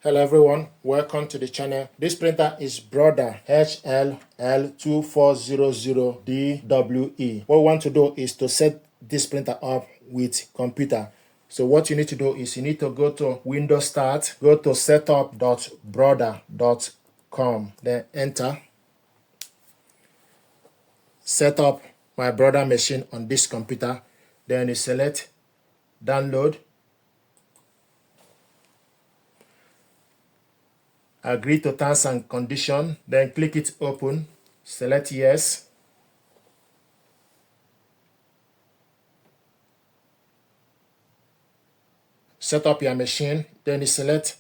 Hello everyone, welcome to the channel. This printer is Brother HL-L2400DWE. What we want to do is to set this printer up with computer. So what you need to do is you need to go to Windows Start, go to setup.brother.com, then enter. Set up my Brother machine on this computer, then you select download. Agree to terms and condition, then click it open, select yes. Set up your machine, then you select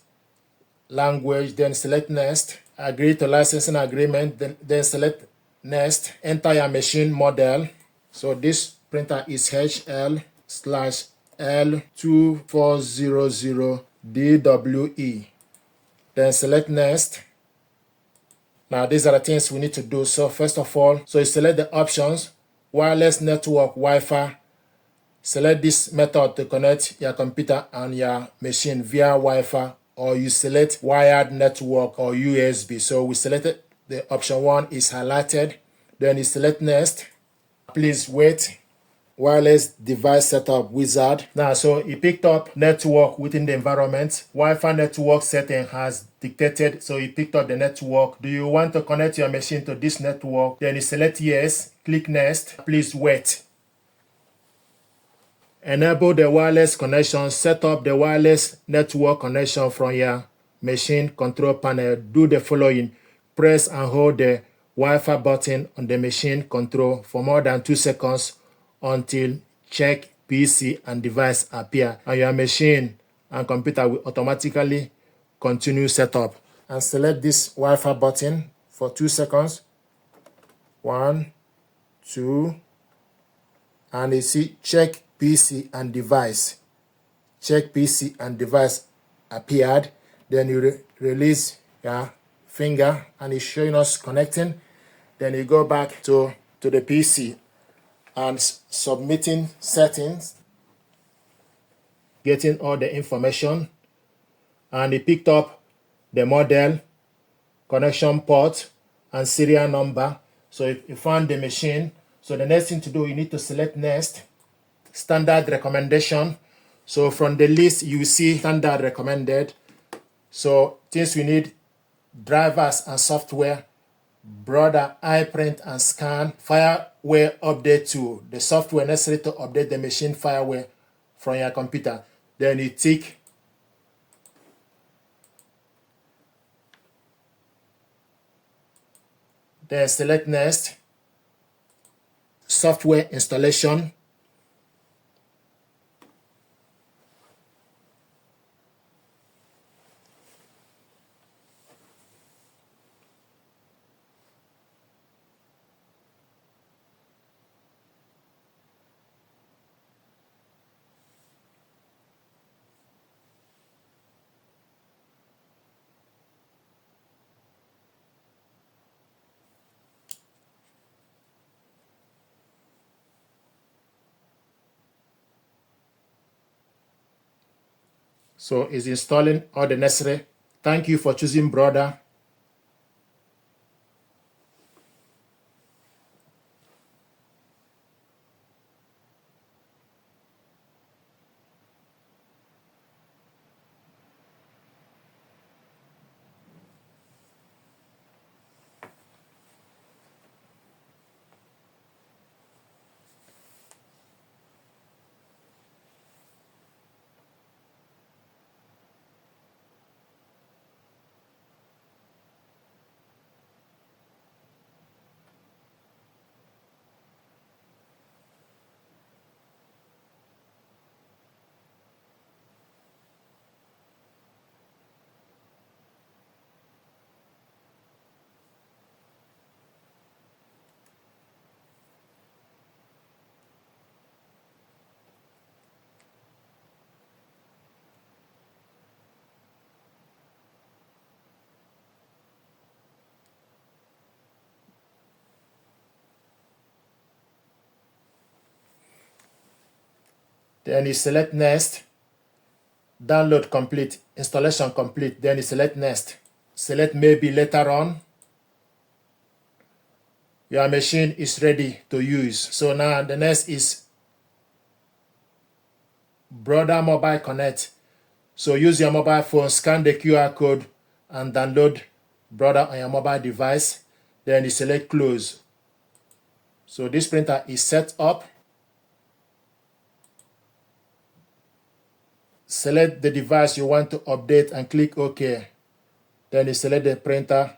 language, then select next. Agree to licensing agreement, then select next. Enter your machine model. So this printer is HL/L2400DWE. Then select next. Now these are the things we need to do. So first of all, so you select the options, wireless network, Wi-Fi. Select this method to connect your computer and your machine via Wi-Fi, or you select wired network or USB. So we selected the option 1 is highlighted. Then you select next. Please wait. Wireless device setup wizard. Now, so it picked up network within the environment. Wi-Fi network setting has dictated, so it picked up the network. Do you want to connect your machine to this network? Then you select yes, click next. Please wait. Enable the wireless connection. Set up the wireless network connection from your machine control panel. Do the following. Press and hold the Wi-Fi button on the machine control for more than 2 seconds until check PC and device appear, and your machine and computer will automatically continue setup. And select this Wi-Fi button for 2 seconds. 1, 2, and you see check PC and device. Check PC and device appeared. Then you release your finger and it's showing us connecting. Then you go back to the PC and submitting settings, getting all the information, and it picked up the model, connection port, and serial number. So if you found the machine, so the next thing to do, you need to select next. Standard recommendation. So from the list, you see standard recommended. So things we need: drivers and software, Brother iPrint and scan, fireware update tool, the software necessary to update the machine fireware from your computer. Then you tick. Then select next. Software installation. So it's installing all the necessary. Thank you for choosing Brother. Then you select next. Download complete, installation complete. Then you select next. Select maybe later on. Your machine is ready to use. So now the next is Brother Mobile Connect. So use your mobile phone, scan the QR code and download Brother on your mobile device. Then you select close. So this printer is set up. Select the device you want to update and click OK. Then you select the printer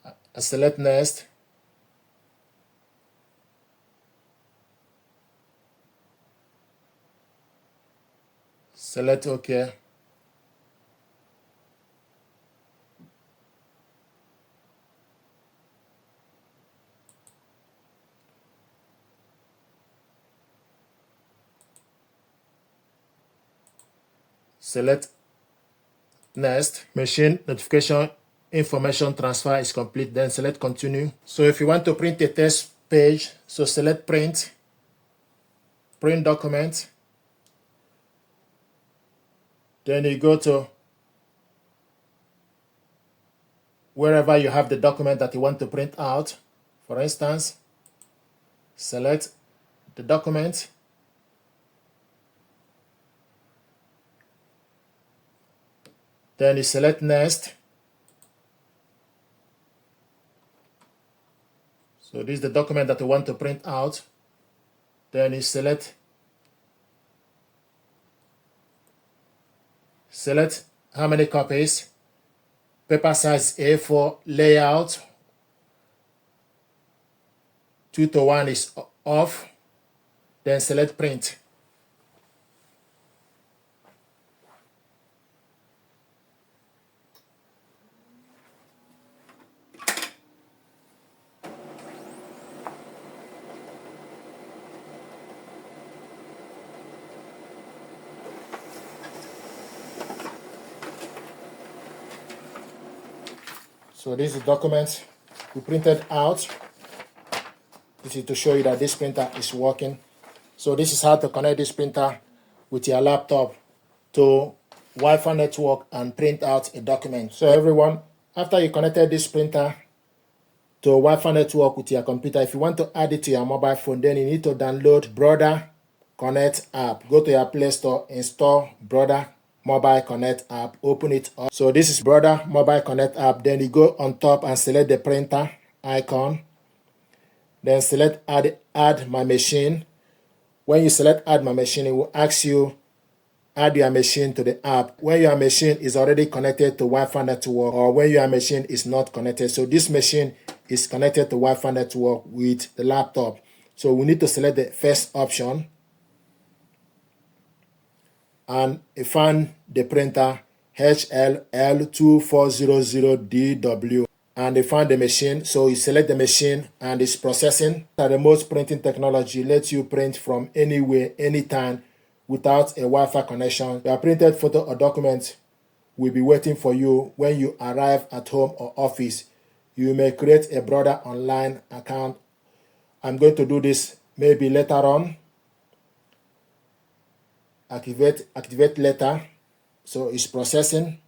and select next. Select OK. Select next. Machine notification information transfer is complete. Then select continue. So if you want to print a test page, so select print, print document. Then you go to wherever you have the document that you want to print out. For instance, select the document. Then you select next. So this is the document that you want to print out. Then you select how many copies. Paper size A4, layout 2:1 is off. Then select print. So this is the document we printed out. This is to show you that this printer is working. So this is how to connect this printer with your laptop to Wi-Fi network and print out a document. So everyone, after you connected this printer to Wi-Fi network with your computer, if you want to add it to your mobile phone, then you need to download Brother Connect app. Go to your Play Store, install Brother Mobile Connect app, open it up. So this is Brother Mobile Connect app. Then you go on top and select the printer icon. Then select add my machine. When you select add my machine, it will ask you add your machine to the app when your machine is already connected to Wi-Fi network or when your machine is not connected. So this machine is connected to Wi-Fi network with the laptop. So we need to select the first option and find the printer HL-L2400DW and find the machine. So you select the machine and it's processing. The remote printing technology lets you print from anywhere, anytime without a Wi-Fi connection. Your printed photo or document will be waiting for you when you arrive at home or office. You may create a Brother online account. I'm going to do this maybe later on. Activate later. So it's processing.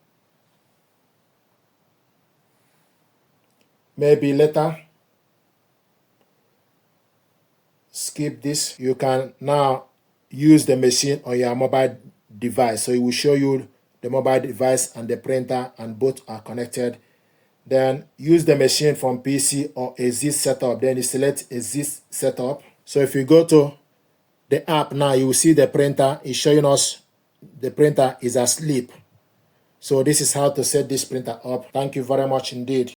Maybe later. Skip this. You can now use the machine on your mobile device. So it will show you the mobile device and the printer, and both are connected. Then use the machine from PC or a Z setup. Then you select a Z setup. So if you go to the app now, you will see the printer is showing us the printer is asleep. So this is how to set this printer up. Thank you very much indeed.